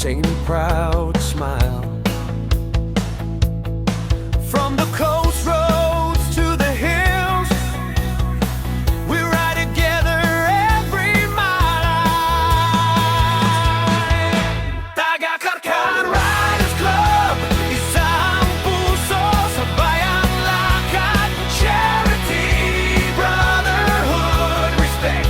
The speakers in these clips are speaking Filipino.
same proud smile. From the coast roads to the hills, we ride together every mile. Taga-Karkan Riders Club, isang puso, sabay ang lakad. Charity, brotherhood, respect,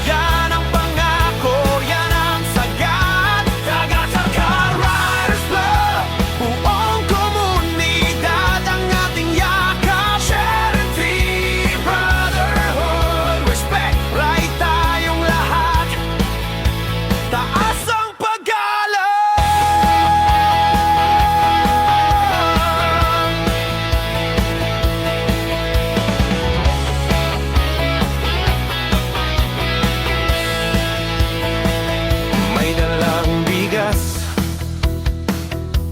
yan ang pangako, yan ang sagad. Taga-Karkan Riders Club, buong komunidad ang ating yakap. Charity, brotherhood, respect, right tayong lahat. Taas ang paggalang. May dalang bigas,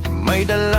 may dalang